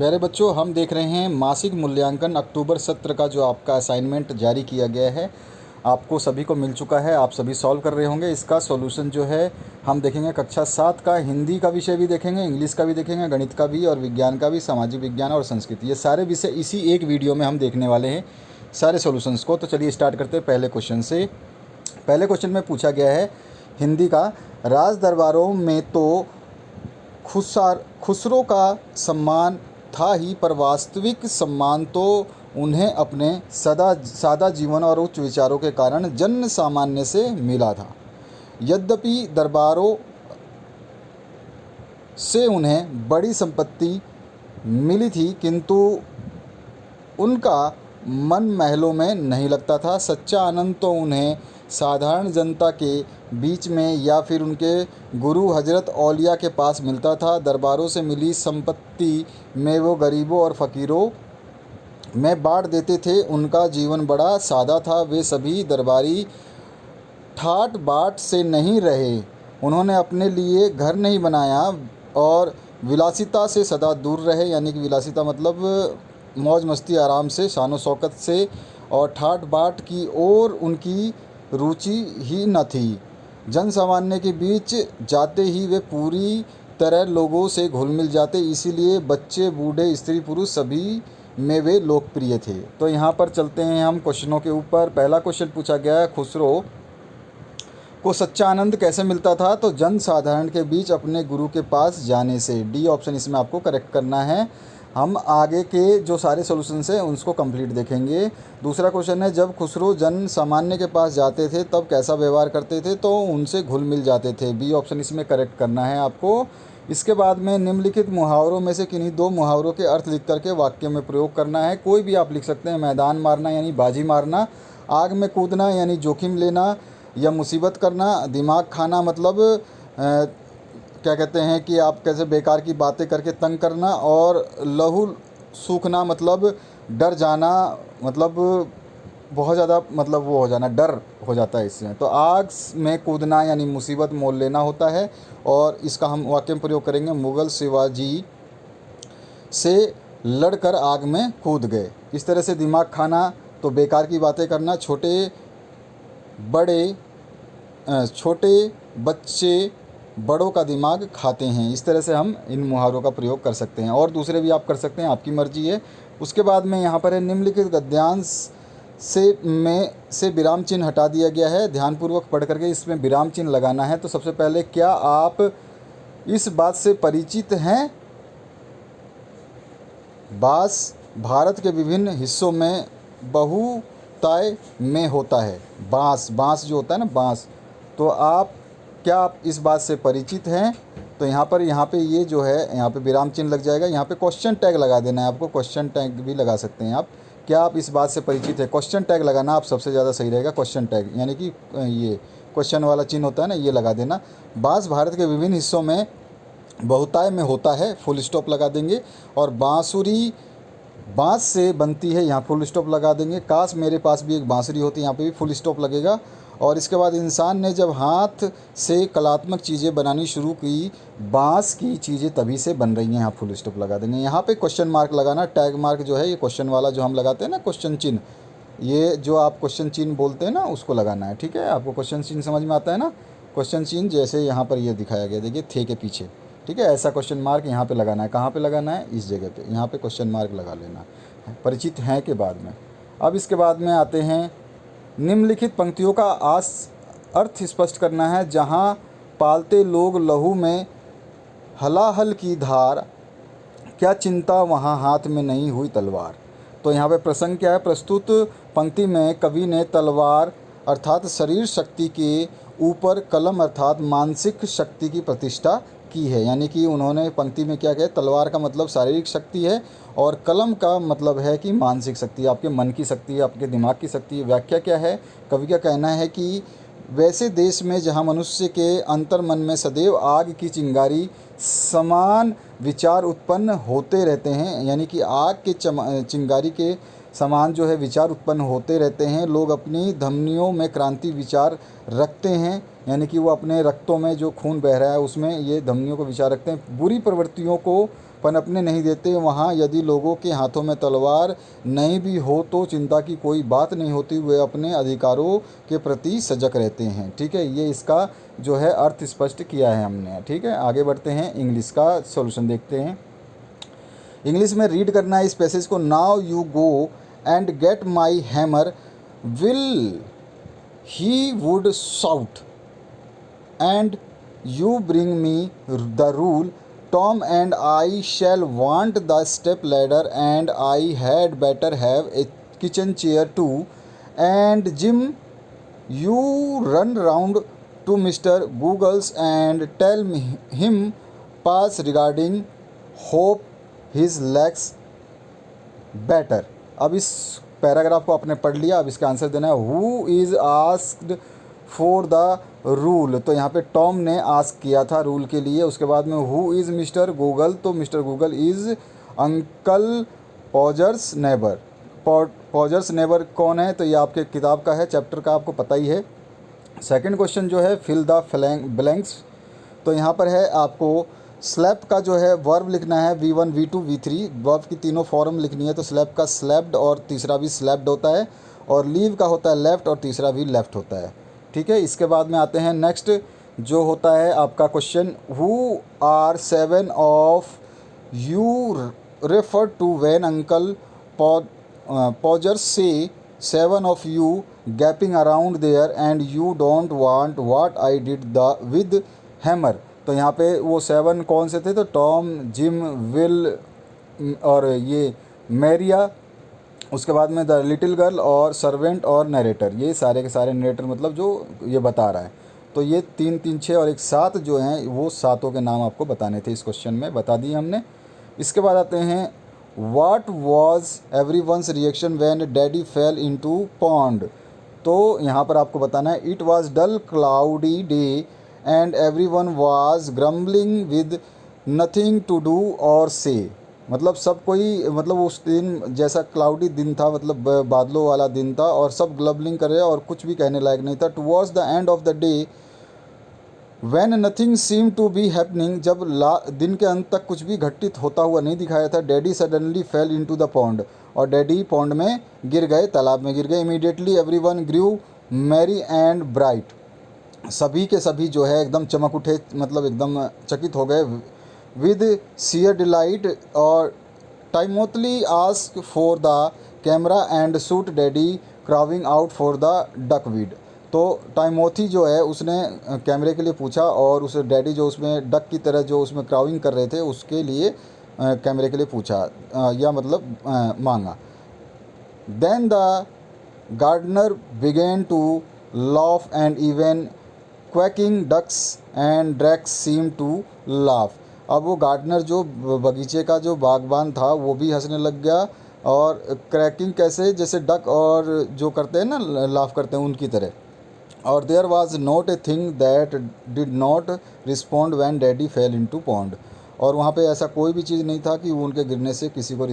प्यारे बच्चों, हम देख रहे हैं मासिक मूल्यांकन अक्टूबर सत्र का जो आपका असाइनमेंट जारी किया गया है, आपको सभी को मिल चुका है। आप सभी सॉल्व कर रहे होंगे। इसका सॉल्यूशन जो है हम देखेंगे कक्षा 7 का हिंदी का विषय भी देखेंगे, इंग्लिश का भी देखेंगे, गणित का भी और विज्ञान का भी, सामाजिक विज्ञान और संस्कृति। ये सारे विषय इसी एक वीडियो में हम देखने वाले हैं, सारे सॉल्यूशंस को। तो चलिए स्टार्ट करते हैं पहले क्वेश्चन से। पहले क्वेश्चन में पूछा गया है हिंदी का, राज दरबारों में तो खुसरो का सम्मान था ही, पर वास्तविक सम्मान तो उन्हें अपने सादा जीवन और उच्च विचारों के कारण जन सामान्य से मिला था। यद्यपि दरबारों से उन्हें बड़ी संपत्ति मिली थी, किंतु उनका मन महलों में नहीं लगता था। सच्चा आनंद तो उन्हें साधारण जनता के बीच में या फिर उनके गुरु हजरत औलिया के पास मिलता था। दरबारों से मिली संपत्ति में वो गरीबों और फ़कीरों में बांट देते थे। उनका जीवन बड़ा सादा था। वे सभी दरबारी ठाट बाट से नहीं रहे। उन्होंने अपने लिए घर नहीं बनाया और विलासिता से सदा दूर रहे। यानी कि विलासिता मतलब मौज मस्ती, आराम से, शानो शौकत से और ठाट बाट की ओर उनकी रुचि ही न थी। जन सामान्य के बीच जाते ही वे पूरी तरह लोगों से घुल मिल जाते। इसीलिए बच्चे, बूढ़े, स्त्री, पुरुष सभी में वे लोकप्रिय थे। तो यहाँ पर चलते हैं हम क्वेश्चनों के ऊपर। पहला क्वेश्चन पूछा गया है, खुसरो को सच्चा आनंद कैसे मिलता था? तो जन साधारण के बीच अपने गुरु के पास जाने से। डी ऑप्शन इसमें आपको करेक्ट करना है। हम आगे के जो सारे सॉल्यूशंस हैं उनको कंप्लीट देखेंगे। दूसरा क्वेश्चन है, जब खुसरो जन सामान्य के पास जाते थे तब कैसा व्यवहार करते थे? तो उनसे घुल मिल जाते थे। बी ऑप्शन इसमें करेक्ट करना है आपको। इसके बाद में निम्नलिखित मुहावरों में से किन्हीं दो मुहावरों के अर्थ लिख करके वाक्य में प्रयोग करना है। कोई भी आप लिख सकते हैं। मैदान मारना यानी बाजी मारना, आग में कूदना यानी जोखिम लेना या मुसीबत करना, दिमाग खाना मतलब क्या कहते हैं कि आप कैसे बेकार की बातें करके तंग करना, और लहू सूखना मतलब डर जाना, मतलब बहुत ज़्यादा मतलब वो हो जाना, डर हो जाता है इसमें। तो आग में कूदना यानी मुसीबत मोल लेना होता है, और इसका हम वाक्य में प्रयोग करेंगे, मुग़ल शिवाजी से लड़कर आग में कूद गए। इस तरह से दिमाग खाना तो बेकार की बातें करना, छोटे बच्चे बड़ों का दिमाग खाते हैं। इस तरह से हम इन मुहावरों का प्रयोग कर सकते हैं, और दूसरे भी आप कर सकते हैं, आपकी मर्जी है। उसके बाद में यहाँ पर है, निम्नलिखित गद्यांश से विराम चिन्ह हटा दिया गया है। ध्यानपूर्वक पढ़ करके इसमें विराम चिन्ह लगाना है। तो सबसे पहले, क्या आप इस बात से परिचित हैं? बाँस भारत के विभिन्न हिस्सों में बहुतायत में होता है। बाँस जो होता है ना, बाँस। तो क्या आप इस बात से परिचित हैं? तो यहाँ पे ये जो है, यहाँ पे विराम चिन्ह लग जाएगा। यहाँ पे क्वेश्चन टैग लगा देना है आपको। क्वेश्चन टैग भी लगा सकते हैं आप। क्या आप इस बात से परिचित है? क्वेश्चन टैग लगाना आप सबसे ज़्यादा सही रहेगा। क्वेश्चन टैग यानी कि ये क्वेश्चन वाला चिन्ह होता है ना, ये लगा देना। बाँस भारत के विभिन्न हिस्सों में बहुतायत में होता है, फुल स्टॉप लगा देंगे। और बाँसुरी बाँस से बनती है, यहाँ फुल स्टॉप लगा देंगे। काश मेरे पास भी एक बाँसुरी होती, यहाँ पे भी फुल स्टॉप लगेगा। और इसके बाद, इंसान ने जब हाथ से कलात्मक चीज़ें बनानी शुरू की, बाँस की चीज़ें तभी से बन रही हैं, यहाँ फुल स्टॉप लगा देंगे। यहाँ पे क्वेश्चन मार्क लगाना, टैग मार्क जो है ये क्वेश्चन वाला जो हम लगाते हैं ना, क्वेश्चन चिन्ह, ये जो आप क्वेश्चन चिन्ह बोलते हैं ना, उसको लगाना है। ठीक है, आपको क्वेश्चन चिन्ह समझ में आता है ना? क्वेश्चन चिन्ह जैसे यहाँ पर ये दिखाया गया, देखिए थे के पीछे। ठीक है, ऐसा क्वेश्चन मार्क यहाँ पे लगाना है। कहाँ पे लगाना है? इस जगह पे, यहाँ पे क्वेश्चन मार्क लगा लेना, परिचित हैं के बाद में। अब इसके बाद में आते हैं, निम्नलिखित पंक्तियों का अर्थ स्पष्ट करना है। जहाँ पालते लोग लहू में हलाहल की धार, क्या चिंता वहाँ हाथ में नहीं हुई तलवार। तो यहाँ पे प्रसंग क्या है? प्रस्तुत पंक्ति में कवि ने तलवार अर्थात शरीर शक्ति के ऊपर कलम अर्थात मानसिक शक्ति की प्रतिष्ठा की है। यानी कि उन्होंने पंक्ति में क्या कहा? तलवार का मतलब शारीरिक शक्ति है, और कलम का मतलब है कि मानसिक शक्ति, आपके मन की शक्ति है, आपके दिमाग की शक्ति है। व्याख्या क्या है? कवि का कहना है कि वैसे देश में जहाँ मनुष्य के अंतर्मन में सदैव आग की चिंगारी समान विचार उत्पन्न होते रहते हैं, यानी कि आग के चिंगारी के समान जो है विचार उत्पन्न होते रहते हैं। लोग अपनी धमनियों में क्रांति विचार रखते हैं, यानी कि वो अपने रक्तों में जो खून बह रहा है उसमें ये धमनियों को विचार रखते हैं। बुरी प्रवृत्तियों को पनपने नहीं देते। वहाँ यदि लोगों के हाथों में तलवार नहीं भी हो तो चिंता की कोई बात नहीं होती, वे अपने अधिकारों के प्रति सजग रहते हैं। ठीक है, ये इसका जो है अर्थ स्पष्ट किया है हमने। ठीक है, आगे बढ़ते हैं, इंग्लिश का सॉल्यूशन देखते हैं। इंग्लिश में रीड करना है इस पैसेज को। Now you go and get my hammer will he would shout and you bring me the rule. Tom and I shall want the step ladder, and I had better have a kitchen chair too. And Jim, you run round to Mr. Google's and tell him pass regarding hope his legs better. अब इस paragraph को आपने पढ़ लिया, अब इसका answer देना है। Who is asked for the rule, तो यहाँ पे टॉम ने आस्क किया था रूल के लिए। उसके बाद में हु इज़ मिस्टर गूगल, तो mister Google is uncle Podger's neighbour. Podger's neighbour कौन है, तो ये आपके किताब का है, चैप्टर का आपको पता ही है। सेकंड क्वेश्चन जो है फिल द ब्लैंक्स, तो यहाँ पर है आपको स्लैप का जो है वर्ब लिखना है, V1 V2 V3 वर्ब की तीनों फॉर्म लिखनी है। तो स्लैप का स्लैप्ड और तीसरा भी स्लैप्ड होता है, और लीव का होता है लेफ़्ट और तीसरा भी लेफ़्ट होता है। ठीक है, इसके बाद में आते हैं नेक्स्ट जो होता है आपका question, who are 7 of you refer to when uncle Podger's से 7 of you gaping around there and you don't want what I did the with hammer. तो यहाँ पे वो 7 कौन से थे, तो टॉम, जिम, विल और ये मैरिया, उसके बाद में द लिटिल गर्ल और सर्वेंट और नरेटर, ये सारे के सारे नरेटर मतलब जो ये बता रहा है। तो ये 3 3 6 और 1 7 जो हैं वो सातों के नाम आपको बताने थे, इस क्वेश्चन में बता दिए हमने। इसके बाद आते हैं what was everyone's reaction when daddy fell into pond, तो यहाँ पर आपको बताना है it was dull cloudy day and everyone was grumbling with nothing to do और से, मतलब सब कोई मतलब उस दिन जैसा क्लाउडी दिन था, मतलब बादलों वाला दिन था और सब ग्लबलिंग कर रहे और कुछ भी कहने लायक नहीं था। Towards the end of the day when nothing seem to be happening, जब दिन के अंत तक कुछ भी घटित होता हुआ नहीं दिखाया था, daddy suddenly fell into the pond, और डैडी पॉन्ड में गिर गए, तालाब में गिर गए। Immediately everyone grew merry and bright, सभी के सभी जो है एकदम चमक उठे, मतलब एकदम चकित हो गए। विद सीयर डिलाइट, और Timothy ask for the camera and shoot daddy craving out for the duckweed, तो टाइमोथी जो है उसने कैमरे के लिए पूछा और उस डैडी जो उसमें डक की तरह जो उसमें क्राविंग कर रहे थे उसके लिए कैमरे के लिए पूछा या मतलब मांगा। Then the gardener began to laugh and even quacking ducks and drakes seemed to laugh। अब वो गार्डनर जो बगीचे का जो बागबान था वो भी हंसने लग गया, और क्रैकिंग कैसे, जैसे डक और जो करते हैं ना लाफ करते हैं उनकी तरह। और there was not a thing that did not respond when daddy fell into pond, और वहाँ पे ऐसा कोई भी चीज़ नहीं था कि उनके गिरने से किसी ने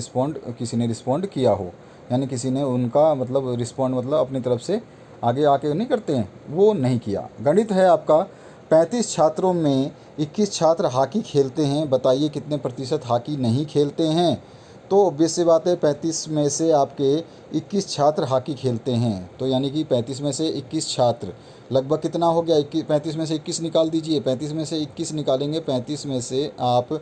रिस्पॉन्ड किया हो, यानी किसी ने उनका मतलब रिस्पॉन्ड मतलब अपनी तरफ से आगे आके नहीं करते हैं, वो नहीं किया। गणित है आपका, 35 छात्रों में 21 छात्र हॉकी खेलते हैं, बताइए कितने प्रतिशत हॉकी नहीं खेलते हैं। तो ऑब्वियस सी बात है 35 में से आपके 21 छात्र हॉकी खेलते हैं, तो यानी कि 35 में से 21 छात्र लगभग कितना हो गया, 35 में से 21 निकाल दीजिए। 35 में से 21 निकालेंगे, 35 में से आप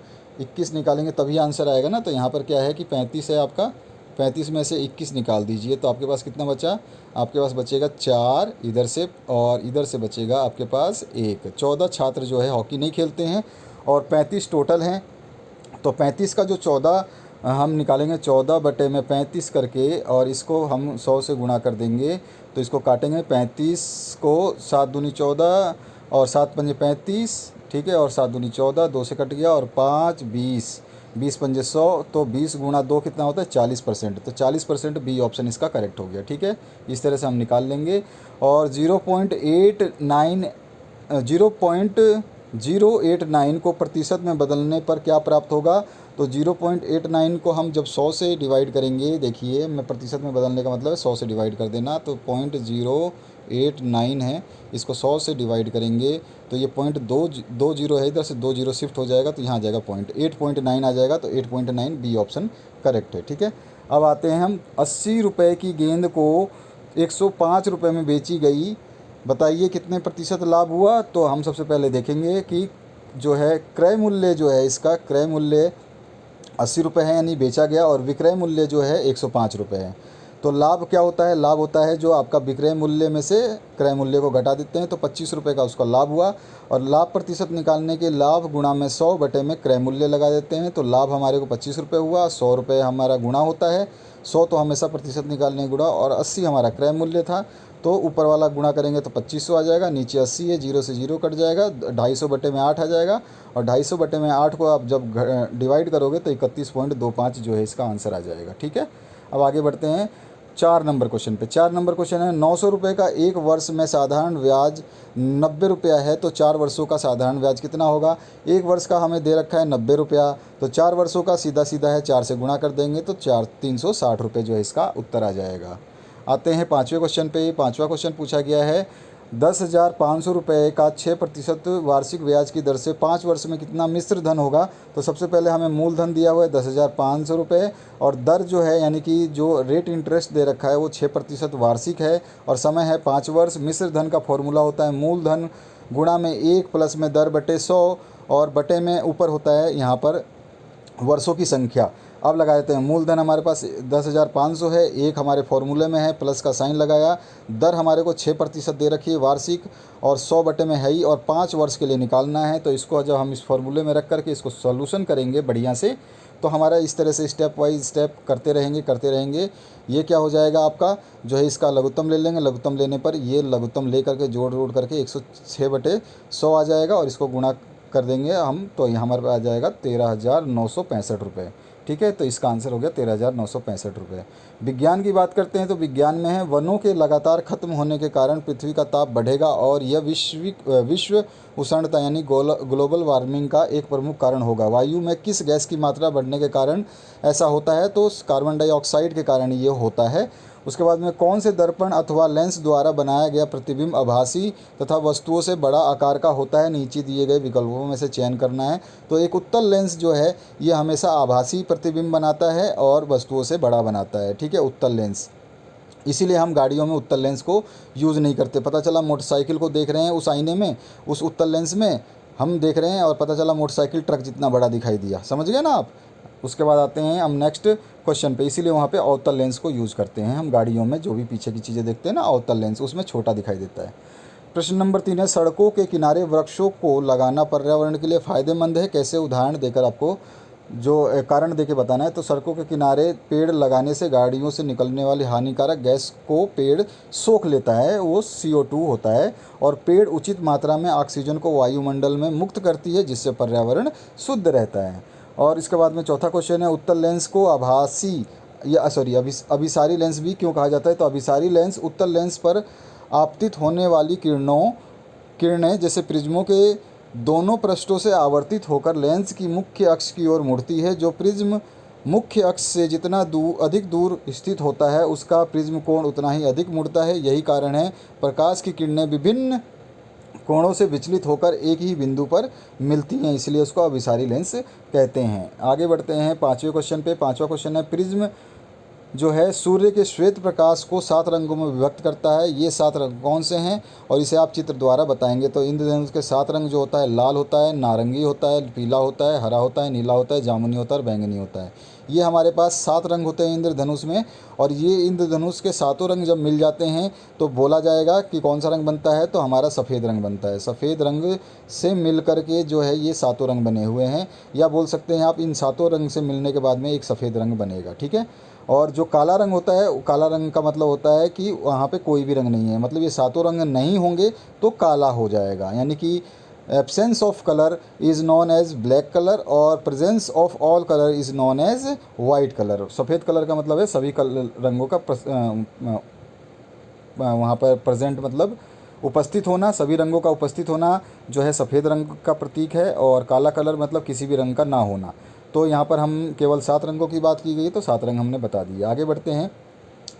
21 निकालेंगे तभी आंसर आएगा ना। तो यहाँ पर क्या है कि 35 है आपका, 35 में से 21 निकाल दीजिए तो आपके पास कितना बचा, आपके पास बचेगा 4 इधर से, और इधर से बचेगा आपके पास 1। 14 छात्र जो है हॉकी नहीं खेलते हैं और 35 टोटल हैं। तो 35 का जो 14 हम निकालेंगे 14 बटे में 35 करके, और इसको हम 100 से गुणा कर देंगे, तो इसको काटेंगे 35 को 7 दूनी 14 और 7 पंजे 35, ठीक है, और 7 दूनी 14, 2 से कट गया, और 5 20, 20 पंजे 100, तो 20 गुणा 2 कितना होता है 40%। तो 40% बी ऑप्शन इसका करेक्ट हो गया। ठीक है, इस तरह से हम निकाल लेंगे। और 0.089 को प्रतिशत में बदलने पर क्या प्राप्त होगा, तो 0.89 को हम जब 100 से डिवाइड करेंगे, देखिए मैं प्रतिशत में बदलने का मतलब है 100 से डिवाइड कर देना, तो 0.89 है, इसको 100 से डिवाइड करेंगे तो ये 0.220 है, इधर से 2 जीरो शिफ्ट हो जाएगा तो यहाँ आ जाएगा 8.9 आ जाएगा। तो 8.9 बी ऑप्शन करेक्ट है। ठीक है, अब आते हैं हम 80 रुपये की गेंद को 105 रुपये में बेची गई, बताइए कितने प्रतिशत लाभ हुआ। तो हम सबसे पहले देखेंगे कि जो है क्रय मूल्य जो है, इसका क्रय मूल्य 80 रुपये है यानी बेचा गया, और विक्रय मूल्य जो है 105 रुपये है। तो लाभ क्या होता है, लाभ होता है जो आपका विक्रय मूल्य में से क्रय मूल्य को घटा देते हैं, तो 25 रुपये का उसका लाभ हुआ। और लाभ प्रतिशत निकालने के लाभ गुणा में 100 बटे में क्रय मूल्य लगा देते हैं, तो लाभ हमारे को 25 रुपये हुआ, 100 रुपये हमारा गुणा होता है, 100 तो हमेशा प्रतिशत निकालने गुणा, और 80 हमारा क्रय मूल्य था, तो ऊपर वाला गुणा करेंगे तो 2500 आ जाएगा, नीचे 80 है, 0 से 0 कट जाएगा, 250 बटे में 8 आ जाएगा, और 250 बटे में 8 को आप जब डिवाइड करोगे तो 31.25 जो है इसका आंसर आ जाएगा। ठीक है, अब आगे बढ़ते हैं 4 नंबर क्वेश्चन पे। 4 नंबर क्वेश्चन है 900 रुपये का एक वर्ष में साधारण ब्याज 90 रुपया है, तो 4 वर्षों का साधारण ब्याज कितना होगा। एक वर्ष का हमें दे रखा है 90 रुपया, तो 4 वर्षों का सीधा सीधा है 4 से गुणा कर देंगे तो 360 रुपये जो है इसका उत्तर आ जाएगा। आते हैं 5वें क्वेश्चन पे। 5वां क्वेश्चन पूछा गया है 10,500 रुपये का 6% वार्षिक ब्याज की दर से 5 वर्ष में कितना मिश्र धन होगा। तो सबसे पहले हमें मूलधन दिया हुआ है 10,500 रुपये, और दर जो है यानी कि जो रेट इंटरेस्ट दे रखा है वो 6% वार्षिक है, और समय है 5 वर्ष। मिश्र धन का फॉर्मूला होता है मूलधन गुणा में 1 प्लस में दर बटे 100, और बटे में ऊपर होता है यहाँ पर वर्षों की संख्या। अब लगा देते हैं, मूलधन हमारे पास 10,500 है, एक हमारे फॉर्मूले में है, प्लस का साइन लगाया, दर हमारे को 6% दे रखी है वार्षिक, और 100 बटे में है ही, और 5 वर्ष के लिए निकालना है। तो इसको जब हम इस फॉर्मूले में रख करके इसको सॉल्यूशन करेंगे बढ़िया से, तो हमारा इस तरह से स्टेप वाइज स्टेप करते रहेंगे। ये क्या हो जाएगा आपका जो है इसका लघुत्तम ले लेंगे, लघुत्तम लेने पर ये लघुत्तम ले करके जोड़ करके 106 बटे 100 आ जाएगा, और इसको गुणा कर देंगे हम, तो यहाँ हमारे पास आ जाएगा 13,965 रुपये। ठीक है, तो इसका आंसर हो गया 13,965 रुपये। विज्ञान की बात करते हैं तो विज्ञान में है वनों के लगातार खत्म होने के कारण पृथ्वी का ताप बढ़ेगा, और यह विश्व उष्णता यानी ग्लोबल वार्मिंग का एक प्रमुख कारण होगा। वायु में किस गैस की मात्रा बढ़ने के कारण ऐसा होता है, तो कार्बन डाइऑक्साइड के कारण ये होता है। उसके बाद में कौन से दर्पण अथवा लेंस द्वारा बनाया गया प्रतिबिंब आभासी तथा वस्तुओं से बड़ा आकार का होता है, नीचे दिए गए विकल्पों में से चयन करना है। तो एक उत्तल लेंस जो है ये हमेशा आभासी प्रतिबिंब बनाता है और वस्तुओं से बड़ा बनाता है। ठीक है, उत्तल लेंस, इसीलिए हम गाड़ियों में उत्तल लेंस को यूज़ नहीं करते। पता चला मोटरसाइकिल को देख रहे हैं उस आईने में, उस उत्तल लेंस में हम देख रहे हैं, और पता चला मोटरसाइकिल ट्रक जितना बड़ा दिखाई दिया, समझ गए ना आप। उसके बाद आते हैं हम नेक्स्ट क्वेश्चन पे, इसीलिए वहाँ पे अवतल लेंस को यूज़ करते हैं हम गाड़ियों में, जो भी पीछे की चीज़ें देखते हैं ना अवतल लेंस, उसमें छोटा दिखाई देता है। प्रश्न नंबर 3 है सड़कों के किनारे वृक्षों को लगाना पर्यावरण के लिए फ़ायदेमंद है, कैसे, उदाहरण देकर आपको जो कारण देके बताना है। तो सड़कों के किनारे पेड़ लगाने से गाड़ियों से निकलने वाली हानिकारक गैस को पेड़ सोख लेता है, वो CO2 होता है, और पेड़ उचित मात्रा में ऑक्सीजन को वायुमंडल में मुक्त करती है, जिससे पर्यावरण शुद्ध रहता है। और इसके बाद में चौथा क्वेश्चन है उत्तल लेंस को आभासी या अभिसारी लेंस भी क्यों कहा जाता है। तो अभिसारी लेंस उत्तल लेंस पर आपतित होने वाली किरणें जैसे प्रिज्मों के दोनों पृष्ठों से आवर्तित होकर लेंस की मुख्य अक्ष की ओर मुड़ती है। जो प्रिज्म मुख्य अक्ष से जितना अधिक दूर स्थित होता है उसका प्रिज्म कोण उतना ही अधिक मुड़ता है। यही कारण है प्रकाश की किरणें विभिन्न कोणों से विचलित होकर एक ही बिंदु पर मिलती हैं, इसलिए उसको अभिसारी लेंस कहते हैं। आगे बढ़ते हैं 5वें क्वेश्चन पे। 5वां क्वेश्चन है प्रिज्म जो है सूर्य के श्वेत प्रकाश को 7 रंगों में विभक्त करता है। ये 7 रंग कौन से हैं और इसे आप चित्र द्वारा बताएंगे। तो इंद्रधनुष के 7 रंग जो होता है लाल होता है, नारंगी होता है, पीला होता है, हरा होता है, नीला होता है, जामुनी होता है और बैंगनी होता है। ये हमारे पास 7 रंग होते हैं इंद्रधनुष में, और ये इंद्रधनुष के 7 रंग जब मिल जाते हैं तो बोला जाएगा कि कौन सा रंग बनता है, तो हमारा सफ़ेद रंग बनता है। सफ़ेद रंग से मिल कर के जो है ये 7 रंग बने हुए हैं, या बोल सकते हैं आप इन 7 रंग से मिलने के बाद में एक सफ़ेद रंग बनेगा। ठीक है, और जो काला रंग होता है, काला रंग का मतलब होता है कि वहाँ पे कोई भी रंग नहीं है, मतलब ये 7 रंग नहीं होंगे तो काला हो जाएगा, यानी कि absence of colour is known as black colour और presence of all colour is known as white colour. सफ़ेद कलर का मतलब है सभी रंगों का वहाँ पर प्रेजेंट मतलब उपस्थित होना, सभी रंगों का उपस्थित होना जो है सफ़ेद रंग का प्रतीक है, और काला कलर मतलब किसी भी रंग का ना होना। तो यहाँ पर हम केवल 7 रंगों की बात की गई, तो 7 रंग हमने बता दिए। आगे बढ़ते हैं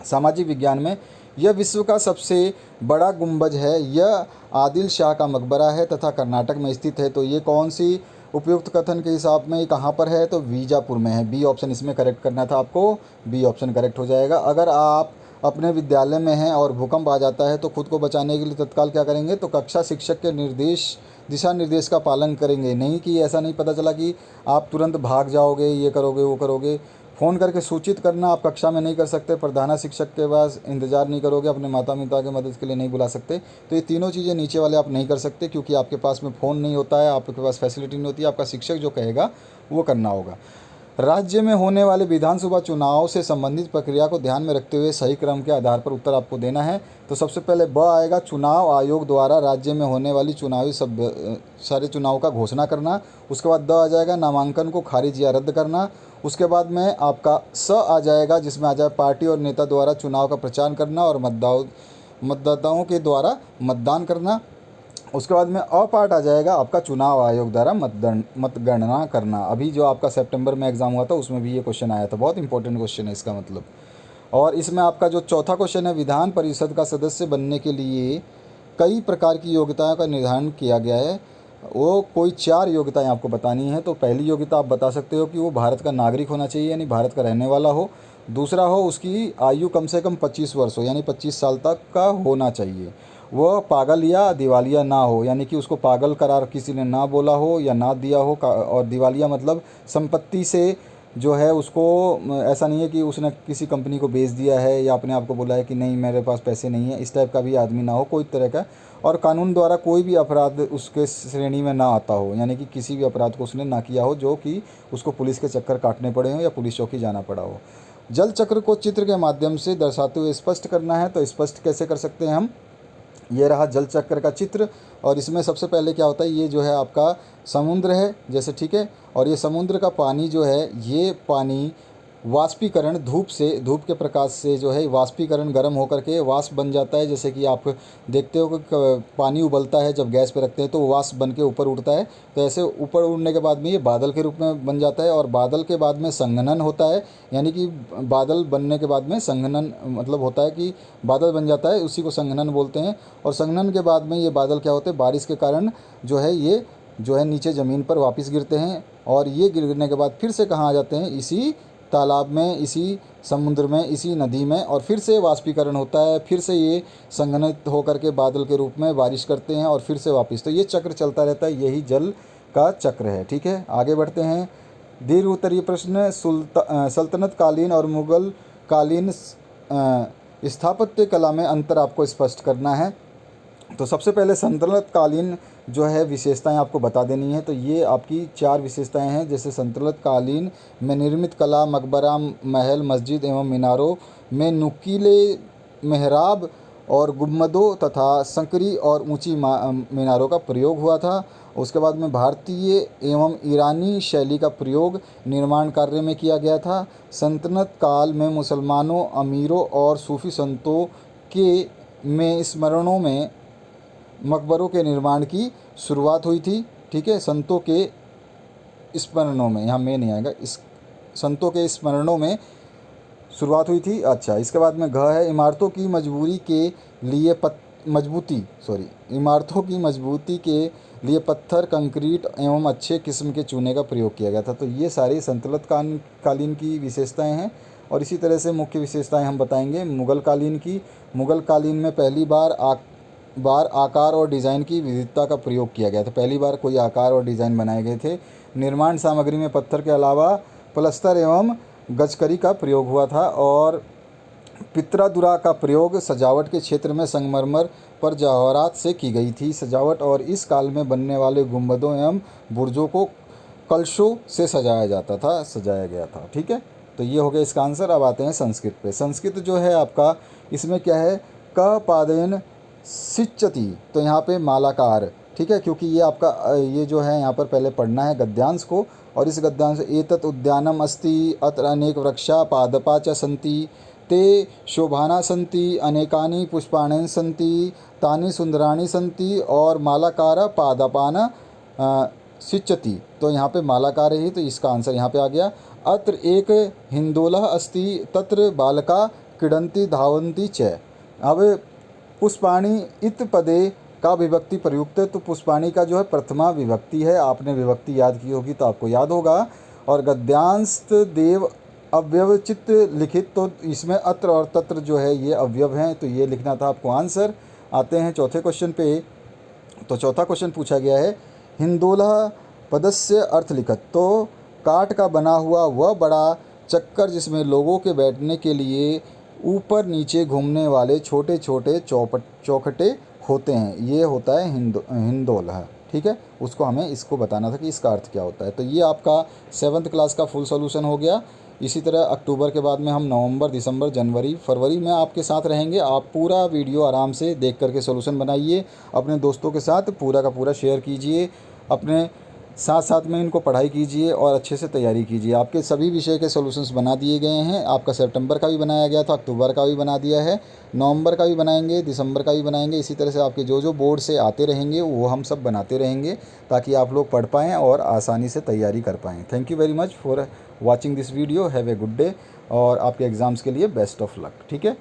सामाजिक विज्ञान में यह विश्व का सबसे बड़ा गुंबज है। यह आदिल शाह का मकबरा है तथा कर्नाटक में स्थित है। तो ये कौन सी उपयुक्त कथन के हिसाब में ये कहाँ पर है? तो बीजापुर में है। बी ऑप्शन इसमें करेक्ट करना था आपको, बी ऑप्शन करेक्ट हो जाएगा। अगर आप अपने विद्यालय में हैं और भूकंप आ जाता है तो खुद को बचाने के लिए तत्काल क्या करेंगे? तो कक्षा शिक्षक के दिशा निर्देश का पालन करेंगे। नहीं कि ऐसा नहीं पता चला कि आप तुरंत भाग जाओगे, ये करोगे वो करोगे। फ़ोन करके सूचित करना आप कक्षा में नहीं कर सकते, प्रधान शिक्षक के पास इंतज़ार नहीं करोगे, अपने माता पिता की मदद के लिए नहीं बुला सकते। तो ये तीनों चीज़ें नीचे वाले आप नहीं कर सकते, क्योंकि आपके पास में फ़ोन नहीं होता है, आपके पास फैसिलिटी नहीं होती है। आपका शिक्षक जो कहेगा वो करना होगा। राज्य में होने वाले विधानसभा चुनाव से संबंधित प्रक्रिया को ध्यान में रखते हुए सही क्रम के आधार पर उत्तर आपको देना है। तो सबसे पहले ब आएगा, चुनाव आयोग द्वारा राज्य में होने वाली सारे चुनाव का घोषणा करना। उसके बाद द आ जाएगा, नामांकन को खारिज या रद्द करना। उसके बाद में आपका स आ जाएगा, जिसमें आ जाए पार्टी और नेता द्वारा चुनाव का प्रचार करना और मतदाताओं के द्वारा मतदान करना। उसके बाद में अ पार्ट आ जाएगा आपका, चुनाव आयोग द्वारा मतगणना करना। अभी जो आपका सितंबर में एग्ज़ाम हुआ था उसमें भी ये क्वेश्चन आया था, बहुत इंपॉर्टेंट क्वेश्चन है इसका मतलब। और इसमें आपका जो चौथा क्वेश्चन है, विधान परिषद का सदस्य बनने के लिए कई प्रकार की योग्यताओं का निर्धारण किया गया है। वो कोई 4 योग्यताएं आपको बतानी है। तो पहली योग्यता आप बता सकते हो कि वो भारत का नागरिक होना चाहिए, यानी भारत का रहने वाला हो। दूसरा हो, उसकी आयु कम से कम 25 वर्ष हो, यानी 25 साल तक का होना चाहिए। वह पागल या दिवालिया ना हो, यानी कि उसको पागल करार किसी ने ना बोला हो या ना दिया हो। और दिवालिया मतलब संपत्ति से जो है उसको, ऐसा नहीं है कि उसने किसी कंपनी को बेच दिया है या अपने आप को बोला है कि नहीं मेरे पास पैसे नहीं है, इस टाइप का भी आदमी ना हो कोई तरह का। और कानून द्वारा कोई भी अपराध उसके श्रेणी में ना आता हो, यानी कि किसी भी अपराध को उसने ना किया हो जो कि उसको पुलिस के चक्कर काटने पड़े हों या पुलिस चौकी जाना पड़ा हो। जल चक्र को चित्र के माध्यम से दर्शाते हुए स्पष्ट करना है। तो स्पष्ट कैसे कर सकते हैं हम? ये रहा जल चक्र का चित्र। और इसमें सबसे पहले क्या होता है, ये जो है आपका समुद्र है जैसे, ठीक है। और ये समुद्र का पानी जो है, ये पानी वाष्पीकरण, धूप के प्रकाश से जो है वाष्पीकरण गर्म होकर के वाष्प बन जाता है। जैसे कि आप देखते हो कि पानी उबलता है जब गैस पे रखते हैं तो वाष्प बन के ऊपर उड़ता है। तो ऐसे ऊपर उड़ने के बाद में ये बादल के रूप में बन जाता है। और बादल के बाद में संघनन होता है, यानी कि बादल बनने के बाद में संघनन मतलब होता है कि बादल बन जाता है, उसी को संघनन बोलते हैं। और संघनन के बाद में ये बादल क्या होते हैं, बारिश के कारण जो है ये जो है नीचे ज़मीन पर वापस गिरते हैं। और ये गिरने के बाद फिर से कहाँ आ जाते हैं, इसी तालाब में, इसी समुद्र में, इसी नदी में। और फिर से वाष्पीकरण होता है, फिर से ये संघनित होकर के बादल के रूप में बारिश करते हैं और फिर से वापस। तो ये चक्र चलता रहता है, यही जल का चक्र है, ठीक है। आगे बढ़ते हैं। दीर्घ उत्तरीय प्रश्न, सल्तनत कालीन और मुगल कालीन स्थापत्य कला में अंतर आपको स्पष्ट करना है। तो सबसे पहले सल्तनत कालीन जो है विशेषताएं आपको बता देनी है। तो ये आपकी 4 विशेषताएं हैं, जैसे सल्तनत कालीन में निर्मित कला, मकबरा, महल, मस्जिद एवं मीनारों में नुकीले मेहराब और गुम्बदों तथा संकरी और ऊंची मीनारों का प्रयोग हुआ था। उसके बाद में भारतीय एवं ईरानी शैली का प्रयोग निर्माण कार्य में किया गया था। सल्तनत काल में मुसलमानों, अमीरों और सूफी संतों के में स्मरणों में मकबरों के निर्माण की शुरुआत हुई थी, ठीक है। संतों के स्मरणों में, यहाँ में नहीं आएगा, इस संतों के स्मरणों में शुरुआत हुई थी। अच्छा, इसके बाद में घ है, इमारतों की मजबूती के लिए पत्थर, कंक्रीट एवं अच्छे किस्म के चूने का प्रयोग किया गया था। तो ये सारी सल्तनत कालीन की विशेषताएं हैं। और इसी तरह से मुख्य विशेषताएं हम बताएंगे मुग़ल कालीन की। मुग़ल कालीन में पहली बार आकार और डिज़ाइन की विविधता का प्रयोग किया गया था। पहली बार कोई आकार और डिज़ाइन बनाए गए थे। निर्माण सामग्री में पत्थर के अलावा प्लास्टर एवं गजकरी का प्रयोग हुआ था। और पितरादुरा का प्रयोग सजावट के क्षेत्र में संगमरमर पर जवाहरात से की गई थी सजावट। और इस काल में बनने वाले गुंबदों एवं बुर्जों को कलशों से सजाया गया था, ठीक है। तो ये हो गया इसका आंसर। अब आते हैं संस्कृत पे। संस्कृत जो है आपका, इसमें क्या है, क पादेन सिच्चति, तो यहाँ पे मालाकार, ठीक है, क्योंकि ये आपका ये जो है यहाँ पर पहले पढ़ना है गद्यांश को। और इस गद्यांश एतत् उद्यानम अस्ति अत्र अनेक वृक्षा पादपा च सन्ति ते शोभाना सन्ति अनेकानि पुष्पाणि सन्ति तानि सुंदराणि सन्ति और मालाकार पादपान सिच्चति। तो यहाँ पे मालाकार ही, तो इसका आंसर यहाँ पे आ गया। अत्र एक हिंदोलः अस्ति तत्र बालका क्रीडन्ति धावन्ति च। अब पुष्पाणि इत पदे का विभक्ति प्रयुक्त है, तो पुष्पाणि का जो है प्रथमा विभक्ति है। आपने विभक्ति याद की होगी तो आपको याद होगा। और गद्यांश देव अव्यवचित लिखित, तो इसमें अत्र और तत्र जो है ये अवयव हैं, तो ये लिखना था आपको आंसर। आते हैं चौथे क्वेश्चन पे। तो चौथा क्वेश्चन पूछा गया है, हिंदोला पदस्य अर्थ लिखत। तो काठ का बना हुआ वह बड़ा चक्कर जिसमें लोगों के बैठने के लिए ऊपर नीचे घूमने वाले छोटे छोटे चौखटे होते हैं, ये होता है हिंदोला। ठीक है, उसको हमें इसको बताना था कि इसका अर्थ क्या होता है। तो ये आपका 7th क्लास का फुल सॉल्यूशन हो गया। इसी तरह अक्टूबर के बाद में हम नवंबर, दिसंबर, जनवरी, फरवरी में आपके साथ रहेंगे। आप पूरा वीडियो आराम से देख करके सॉल्यूशन बनाइए, अपने दोस्तों के साथ पूरा का पूरा शेयर कीजिए, अपने साथ साथ में इनको पढ़ाई कीजिए और अच्छे से तैयारी कीजिए। आपके सभी विषय के सॉल्यूशंस बना दिए गए हैं। आपका सितंबर का भी बनाया गया था, अक्टूबर का भी बना दिया है, नवंबर का भी बनाएंगे, दिसंबर का भी बनाएंगे। इसी तरह से आपके जो जो बोर्ड से आते रहेंगे वो हम सब बनाते रहेंगे, ताकि आप लोग पढ़ पाएँ और आसानी से तैयारी कर पाएँ। Thank you very much for watching this video. Have a good day और आपके एग्ज़ाम्स के लिए बेस्ट ऑफ लक। ठीक है।